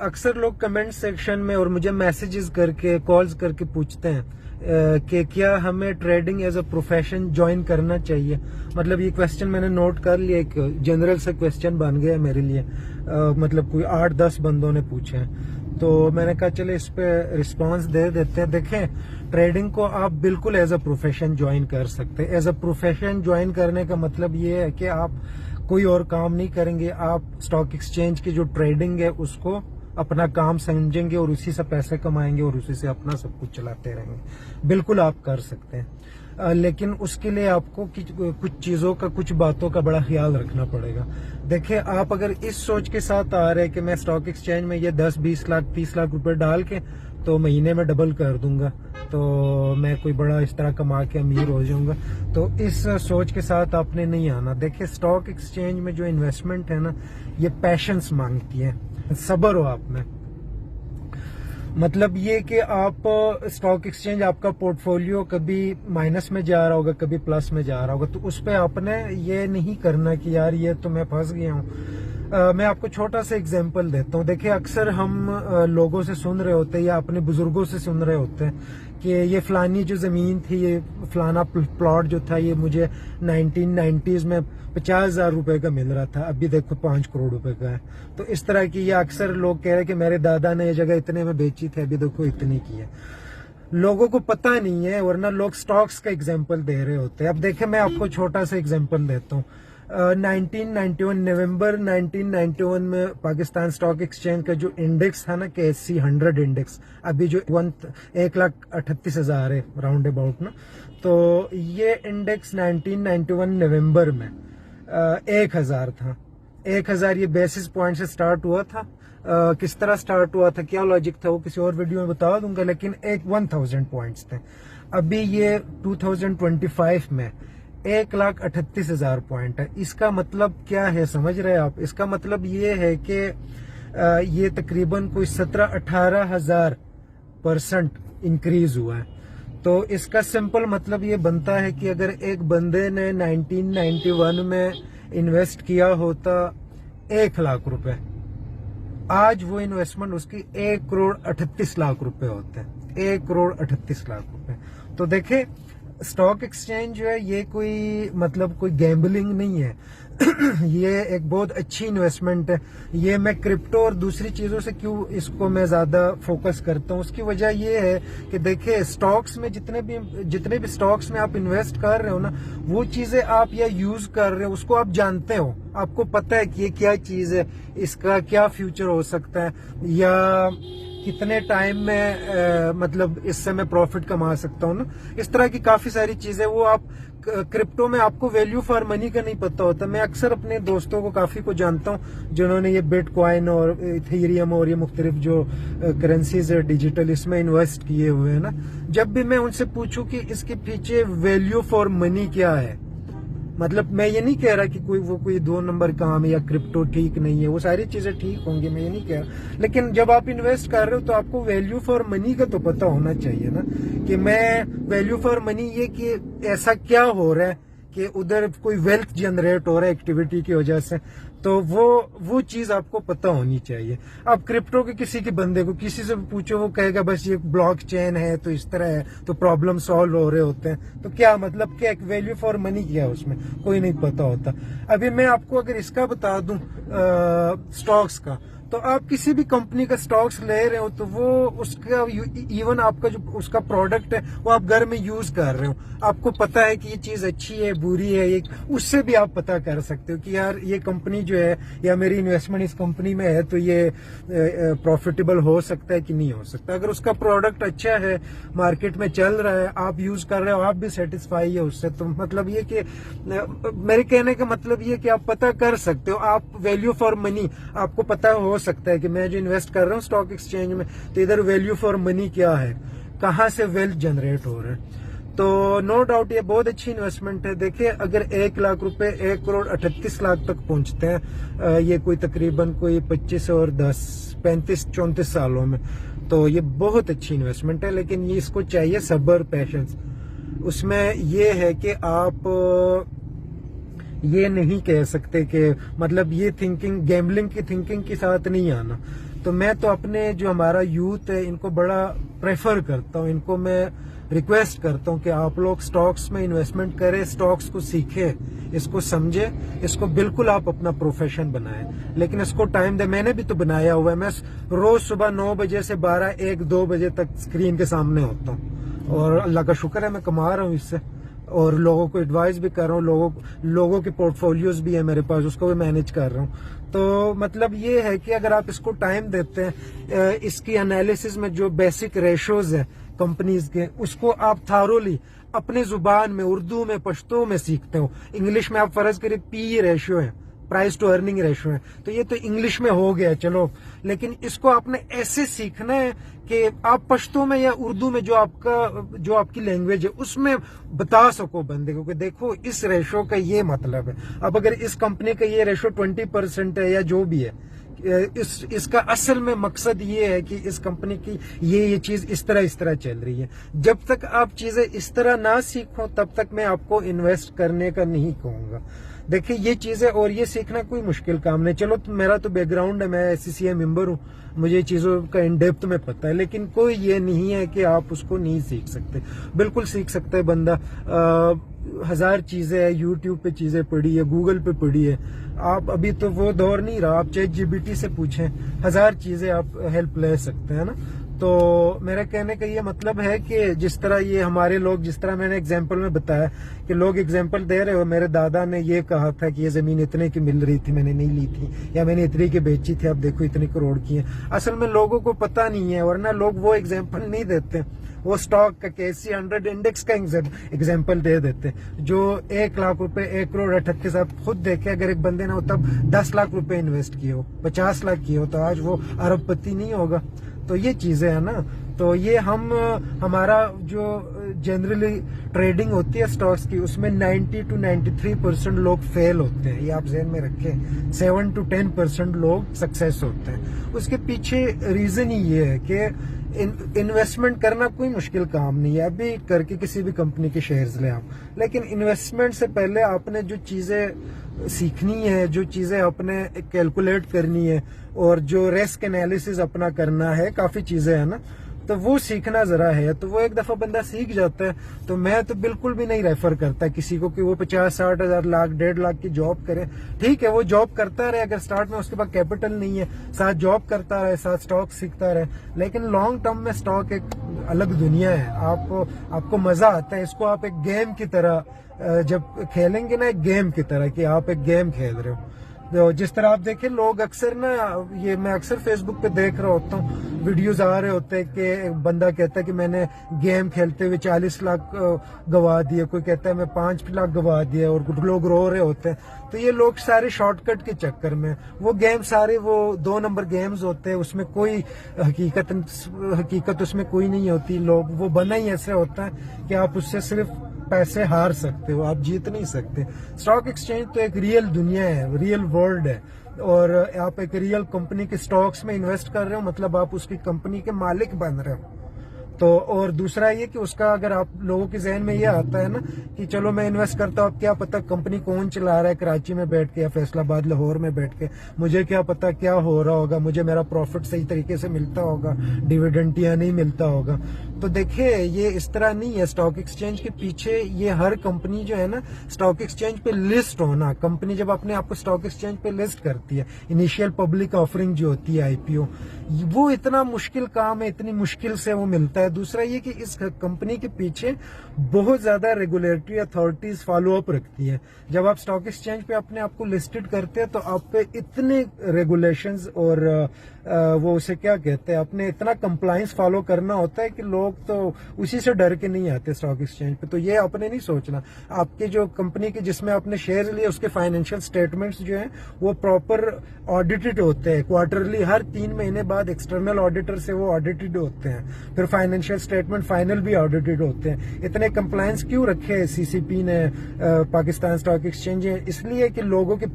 अक्सर लोग comment section में और मुझे मैसेजेस करके कॉल्स करके पूछते हैं कि क्या हमें trading as a profession join करना चाहिए। मतलब ये क्वेश्चन मैंने नोट कर लिया, एक जनरल सा क्वेश्चन बन गया मेरे लिए। मतलब कोई 8-10 बंदों ने पूछे हैं, तो मैंने कहा चले इस पे रिस्पांस दे देते हैं। देखें, ट्रेडिंग को आप बिल्कुल एज अ प्रोफेशन ज्वाइन कर सकते हैं। एज अ प्रोफेशन ज्वाइन करने का मतलब ये है कि आप कोई और काम नहीं करेंगे, आप स्टॉक एक्सचेंज की जो ट्रेडिंग है उसको अपना काम समझेंगे और उसी से पैसे कमाएंगे और उसी से अपना सब कुछ चलाते रहेंगे। बिल्कुल आप कर सकते हैं, लेकिन उसके लिए आपको कुछ चीजों का, कुछ बातों का बड़ा ख्याल रखना पड़ेगा। देखिए, आप अगर इस सोच के साथ आ रहे हैं कि मैं स्टॉक एक्सचेंज में ये 10-20 लाख 30 लाख रुपए डाल के तो महीने में डबल कर दूंगा, तो मैं कोई बड़ा इस तरह कमा के अमीर हो जाऊंगा, तो इस सोच के साथ आपने नहीं आना। देखिए, स्टॉक एक्सचेंज में जो इन्वेस्टमेंट है ना, ये पैशंस मांगती है, सब्र हो आप में। मतलब ये कि आप स्टॉक एक्सचेंज, आपका पोर्टफोलियो कभी माइनस में जा रहा होगा, कभी प्लस में जा रहा होगा, तो उस पे आपने ये नहीं करना कि यार ये तो मैं फंस गया हूँ। मैं आपको छोटा सा एग्जांपल देता हूँ। देखिए, अक्सर हम लोगों से सुन रहे होते हैं या अपने बुजुर्गों से सुन रहे होते हैं कि ये फलानी जो जमीन थी, ये फलाना प्लॉट जो था, ये मुझे 1990s में 50,000 रुपए का मिल रहा था, अभी देखो 5 करोड़ रुपए का है। तो इस तरह की ये अक्सर लोग कह रहे हैं कि मेरे दादा ने ये जगह इतने में बेची थी, अभी देखो इतनी की है। लोगों को पता नहीं है, वरना लोग स्टॉक्स का एग्जाम्पल दे रहे होते हैं। अब देखें, मैं आपको छोटा सा एग्जाम्पल देता हूँ। 1991 नवंबर 1991 में पाकिस्तान स्टॉक एक्सचेंज का जो इंडेक्स था ना, KSE 100 इंडेक्स, अभी जो 1,38,000 है राउंड अबाउट ना, तो ये इंडेक्स 1991 नवंबर में 1,000 था। 1,000 ये बेसिस पॉइंट से स्टार्ट हुआ था। किस तरह स्टार्ट हुआ था, क्या लॉजिक था, वो किसी और वीडियो में बता दूंगा, लेकिन 1,000 पॉइंट्स थे। अभी ये 2025 में 1,38,000 पॉइंट है। इसका मतलब क्या है, समझ रहे हैं आप? इसका मतलब ये है कि ये तकरीबन कोई 17-18,000% इंक्रीज हुआ है। तो इसका सिंपल मतलब ये बनता है कि अगर एक बंदे ने 1991 में इन्वेस्ट किया होता 1 लाख रुपए, आज वो इन्वेस्टमेंट उसकी 1,38,00,000 रुपए होते हैं। 1,38,00,000 रुपए। तो देखे, स्टॉक एक्सचेंज जो है ये कोई मतलब कोई गैम्बलिंग नहीं है। ये एक बहुत अच्छी इन्वेस्टमेंट है। ये मैं क्रिप्टो और दूसरी चीजों से क्यों इसको मैं ज्यादा फोकस करता हूँ, उसकी वजह ये है कि देखिए, स्टॉक्स में जितने भी स्टॉक्स में आप इन्वेस्ट कर रहे हो ना, वो चीजें आप या यूज कर रहे हो, उसको आप जानते हो, आपको पता है कि ये क्या चीज है, इसका क्या फ्यूचर हो सकता है, या कितने टाइम में मतलब इससे मैं प्रॉफिट कमा सकता हूँ ना। इस तरह की काफी सारी चीजें, वो आप क्रिप्टो में आपको वैल्यू फॉर मनी का नहीं पता होता। मैं अक्सर अपने दोस्तों को काफी को जानता हूँ जिन्होंने ये बिटकॉइन और इथेरियम और ये मुख्तलिफ जो करेंसीज है डिजिटल, इसमें इन्वेस्ट किए हुए हैं ना। जब भी मैं उनसे पूछूं कि इसके पीछे वैल्यू फॉर मनी क्या है, मतलब मैं ये नहीं कह रहा कि कोई 2 नंबर काम है या क्रिप्टो ठीक नहीं है, वो सारी चीजें ठीक होंगी, मैं ये नहीं कह रहा। लेकिन जब आप इन्वेस्ट कर रहे हो तो आपको वैल्यू फॉर मनी का तो पता होना चाहिए ना, कि मैं वैल्यू फॉर मनी ये कि ऐसा क्या हो रहा है कि उधर कोई वेल्थ जनरेट हो रहा है एक्टिविटी की वजह से, तो वो चीज आपको पता होनी चाहिए। अब क्रिप्टो के किसी के बंदे को किसी से पूछो, वो कहेगा बस ये ब्लॉकचेन है तो इस तरह है, तो प्रॉब्लम सॉल्व हो रहे होते हैं। तो क्या मतलब, क्या एक वैल्यू फॉर मनी क्या है उसमें, कोई नहीं पता होता। अभी मैं आपको अगर इसका बता दूं स्टॉक्स का, तो आप किसी भी कंपनी का स्टॉक्स ले रहे हो तो वो उसका इवन आपका जो उसका प्रोडक्ट है वो आप घर में यूज कर रहे हो, आपको पता है कि ये चीज अच्छी है बुरी है, ये उससे भी आप पता कर सकते हो कि यार ये कंपनी जो है या मेरी इन्वेस्टमेंट इस कंपनी में है तो ये प्रॉफिटेबल हो सकता है कि नहीं हो सकता। अगर उसका प्रोडक्ट अच्छा है, मार्केट में चल रहा है, आप यूज कर रहे हो, आप भी सेटिस्फाई है उससे, तो मतलब ये कि मेरे कहने का मतलब ये कि आप पता कर सकते हो। आप वैल्यू फॉर मनी आपको पता हो सकता है कि मैं जो इन्वेस्ट कर रहा हूँ स्टॉक एक्सचेंज में, तो इधर वैल्यू फॉर मनी क्या है, कहाँ से वेल्थ जनरेट हो रहा है। तो नो डाउट ये बहुत अच्छी इन्वेस्टमेंट है। देखिए, अगर 1 लाख रुपए 1,38,00,000 तक पहुंचते हैं, ये कोई तकरीबन कोई 25 और 10 35-34 सालों में, तो ये बहुत अच्छी इन्वेस्टमेंट है। लेकिन ये इसको चाहिए सब्र, पैशंस। उसमें ये है कि आप ये नहीं कह सकते कि मतलब ये थिंकिंग, गैम्बलिंग की थिंकिंग के साथ नहीं आना। तो मैं तो अपने जो हमारा यूथ है इनको बड़ा प्रेफर करता हूँ, इनको मैं रिक्वेस्ट करता हूँ कि आप लोग स्टॉक्स में इन्वेस्टमेंट करें, स्टॉक्स को सीखें, इसको समझें, इसको बिल्कुल आप अपना प्रोफेशन बनाएं, लेकिन इसको टाइम दे। मैंने भी तो बनाया हुआ है, मैं रोज सुबह 9 बजे से 12, 1, 2 बजे तक स्क्रीन के सामने होता हूँ और अल्लाह का शुक्र है मैं कमा रहा हूँ इससे, और लोगों को एडवाइस भी कर रहा हूँ, लोगों के पोर्टफोलियोज भी है मेरे पास, उसको भी मैनेज कर रहा हूँ। तो मतलब ये है कि अगर आप इसको टाइम देते हैं, इसकी एनालिसिस में जो बेसिक रेशोज है कंपनीज के, उसको आप थारोली अपने जुबान में, उर्दू में, पश्तो में सीखते हो। इंग्लिश में आप फर्ज करिए पी रेशियो है, प्राइस टू अर्निंग रेशियो है, तो ये तो इंग्लिश में हो गया चलो, लेकिन इसको आपने ऐसे सीखना है कि आप पश्तो में या उर्दू में जो आपकी लैंग्वेज है उसमें बता सको बंदे को कि देखो इस रेशो का ये मतलब है। अब अगर इस कंपनी का ये रेशो 20% है या जो भी है, इसका असल में मकसद ये है कि इस कंपनी की ये चीज इस तरह चल रही है। जब तक आप चीजें इस तरह ना सीखो तब तक मैं आपको इन्वेस्ट करने का नहीं कहूंगा। देखिए ये चीजें, और ये सीखना कोई मुश्किल काम नहीं। चलो मेरा तो बैकग्राउंड है, मैं SCCI मेंबर हूँ, मुझे चीजों का इन डेप्थ में पता है, लेकिन कोई ये नहीं है कि आप उसको नहीं सीख सकते। बिल्कुल सीख सकते है बंदा। 1000 चीजें है, यूट्यूब पे चीजें पड़ी है, गूगल पे पड़ी है। आप अभी तो वो दौर नहीं रहा, आप ChatGPT से पूछें, 1000 चीजें आप हेल्प ले सकते हैं ना। तो मेरा कहने का ये मतलब है कि जिस तरह ये हमारे लोग, जिस तरह मैंने एग्जांपल में बताया कि लोग एग्जांपल दे रहे हो, मेरे दादा ने ये कहा था कि ये जमीन इतने की मिल रही थी, मैंने नहीं ली थी, या मैंने इतनी की बेची थी, अब देखो इतनी करोड़ की है। असल में लोगों को पता नहीं है, वरना लोग वो एग्जाम्पल नहीं देते, वो स्टॉक का KSE 100 इंडेक्स का एग्जाम्पल दे देते, जो 1 लाख रुपए, 1 करोड़ 38, आप खुद देखे अगर एक बंदे ने तब 10 लाख रुपए इन्वेस्ट किए हो, 50 लाख किए हो, तो आज वो अरबपति नहीं होगा। तो ये चीजें है ना, तो ये हमारा जो जनरली ट्रेडिंग होती है स्टॉक्स की, उसमें 90 to 93% लोग फेल होते हैं, ये आप ज़हन में रखें। 7 to 10% लोग सक्सेस होते हैं। उसके पीछे रीजन ही ये है कि इन्वेस्टमेंट करना कोई मुश्किल काम नहीं है। अभी करके किसी भी कंपनी के शेयर्स ले आप, लेकिन इन्वेस्टमेंट से पहले आपने जो चीजें सीखनी है, जो चीजें आपने कैलकुलेट करनी है, और जो रिस्क एनालिसिस अपना करना है, काफी चीजें है ना, तो वो सीखना जरा है। तो वो एक दफा बंदा सीख जाता है, तो मैं तो बिल्कुल भी नहीं रेफर करता किसी को कि वो 50-60 हजार, लाख, 1.5 लाख की जॉब करे। ठीक है, वो जॉब करता रहे, अगर स्टार्ट में उसके पास कैपिटल नहीं है, साथ जॉब करता रहे, साथ स्टॉक सीखता रहे, लेकिन लॉन्ग टर्म में स्टॉक एक अलग दुनिया है। आपको मजा आता है, इसको आप एक गेम की तरह जब खेलेंगे ना, एक गेम की तरह कि आप एक गेम खेल रहे हो। तो जिस तरह आप देखें, लोग अक्सर ना, ये मैं अक्सर फेसबुक पे देख रहा होता हूँ, वीडियोस आ रहे होते हैं कि एक बंदा कहता है कि मैंने गेम खेलते हुए 40 लाख गवा दिए, कोई कहता है मैं 5 लाख गवा दिए, और कुछ लोग रो रहे होते हैं। तो ये लोग सारे शॉर्टकट के चक्कर में, वो गेम सारे वो 2 नंबर गेम्स होते हैं, उसमें कोई हकीकत उसमें कोई नहीं होती। लोग वो बना ही ऐसे होता है कि आप उससे सिर्फ पैसे हार सकते हो, आप जीत नहीं सकते। स्टॉक एक्सचेंज तो एक रियल दुनिया है, रियल वर्ल्ड है, और आप एक रियल कंपनी के स्टॉक्स में इन्वेस्ट कर रहे हो, मतलब आप उसकी कंपनी के मालिक बन रहे हो। तो और दूसरा ये कि उसका, अगर आप लोगों के जहन में ये आता है ना कि चलो मैं इन्वेस्ट करता हूँ, अब क्या पता कंपनी कौन चला रहा है, कराची में बैठ के या फैसलाबाद, लाहौर में बैठ के, मुझे क्या पता क्या हो रहा होगा, मुझे मेरा प्रॉफिट सही तरीके से मिलता होगा, डिविडेंड या नहीं मिलता होगा। तो देखिए ये इस तरह नहीं है। स्टॉक एक्सचेंज के पीछे ये हर कंपनी जो है ना, स्टॉक एक्सचेंज पे लिस्ट होना, कंपनी जब अपने आप को स्टॉक एक्सचेंज पे लिस्ट करती है, इनिशियल पब्लिक ऑफरिंग जो होती है, IPO, वो इतना मुश्किल काम है, इतनी मुश्किल से वो मिलता है। दूसरा ये कि इस कंपनी के पीछे बहुत ज्यादा रेगुलेटरी अथॉरिटीज फॉलो अप रखती है। जब आप स्टॉक एक्सचेंज पे अपने आप को लिस्टेड करते हैं, तो आप पे इतने रेगुलेशंस और वो उसे क्या कहते हैं, अपने इतना कंप्लायंस फॉलो करना होता है कि लोग तो उसी से डर के नहीं आते स्टॉक एक्सचेंज पे। तो ये आपने नहीं सोचना, आपकी जो कंपनी की जिसमें आपने शेयर लिए, उसके फाइनेंशियल स्टेटमेंट्स जो हैं वो प्रॉपर ऑडिटेड होते हैं क्वार्टरली, हर 3 महीने बाद एक्सटर्नल ऑडिटर से वो ऑडिटेड होते हैं। फिर फाइनेंशियल स्टेटमेंट फाइनल भी ऑडिटेड होते हैं। इतने कंप्लायंस क्यों रखे है सीसीपी ने, पाकिस्तान स्टॉक एक्सचेंज, इसलिए कि लोगों के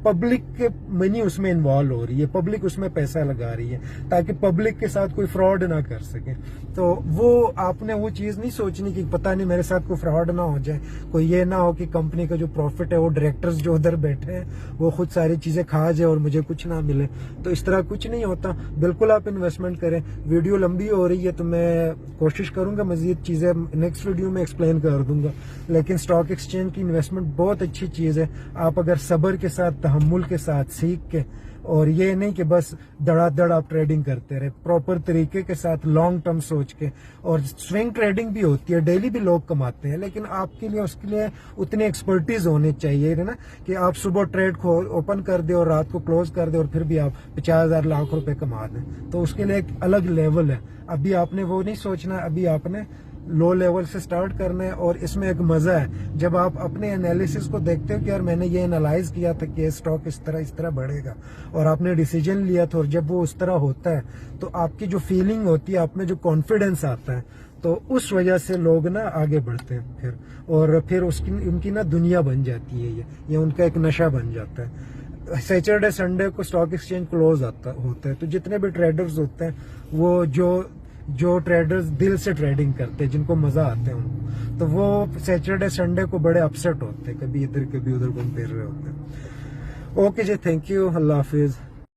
पब्लिक के मनी उसमें इन्वॉल्व हो रही है, पब्लिक उसमें पैसा लगा रही है ताकि पब्लिक के साथ कोई फ्रॉड ना कर सके। तो वो आपने वो चीज नहीं सोचनी कि पता नहीं मेरे साथ कोई फ्रॉड ना हो जाए, कोई ये ना हो कि कंपनी का जो प्रॉफिट है वो डायरेक्टर्स जो उधर बैठे हैं वो खुद सारी चीजें खा जाए और मुझे कुछ ना मिले। तो इस तरह कुछ नहीं होता। बिल्कुल आप इन्वेस्टमेंट करें। वीडियो लंबी हो रही है तो मैं कोशिश करूंगा मजीद चीजें नेक्स्ट वीडियो में एक्सप्लेन कर दूंगा, लेकिन स्टॉक एक्सचेंज की इन्वेस्टमेंट बहुत अच्छी चीज है। आप अगर सब्र के साथ, तहम्मुल के साथ सीख के, और ये नहीं कि बस धड़ाधड़ आप ट्रेडिंग करते रहे, प्रॉपर तरीके के साथ लॉन्ग टर्म सोच के, और स्विंग ट्रेडिंग भी होती है, डेली भी लोग कमाते हैं, लेकिन आपके लिए उसके लिए उतनी एक्सपर्टीज होनी चाहिए ना कि आप सुबह ट्रेड ओपन कर दे और रात को क्लोज कर दे और फिर भी आप 50,000 लाख रुपए कमा दें। तो उसके लिए एक अलग लेवल है। अभी आपने वो नहीं सोचना, अभी आपने लो लेवल से स्टार्ट करना है। और इसमें एक मजा है जब आप अपने एनालिसिस को देखते हो कि यार मैंने ये एनालाइज किया था कि ये स्टॉक इस तरह बढ़ेगा, और आपने डिसीजन लिया था, और जब वो उस तरह होता है तो आपकी जो फीलिंग होती है, आप में जो कॉन्फिडेंस आता है, तो उस वजह से लोग ना आगे बढ़ते हैं फिर, और फिर उनकी ना दुनिया बन जाती है, ये उनका एक नशा बन जाता है। सैटरडे संडे को स्टॉक एक्सचेंज क्लोज होता है, तो जितने भी ट्रेडर्स होते हैं वो जो ट्रेडर्स दिल से ट्रेडिंग करते हैं, जिनको मजा आता है उनको, तो वो सैटरडे संडे को बड़े अपसेट होते हैं, कभी इधर कभी उधर घूम फिर रहे होते हैं। ओके जी, थैंक यू, अल्लाह हाफिज।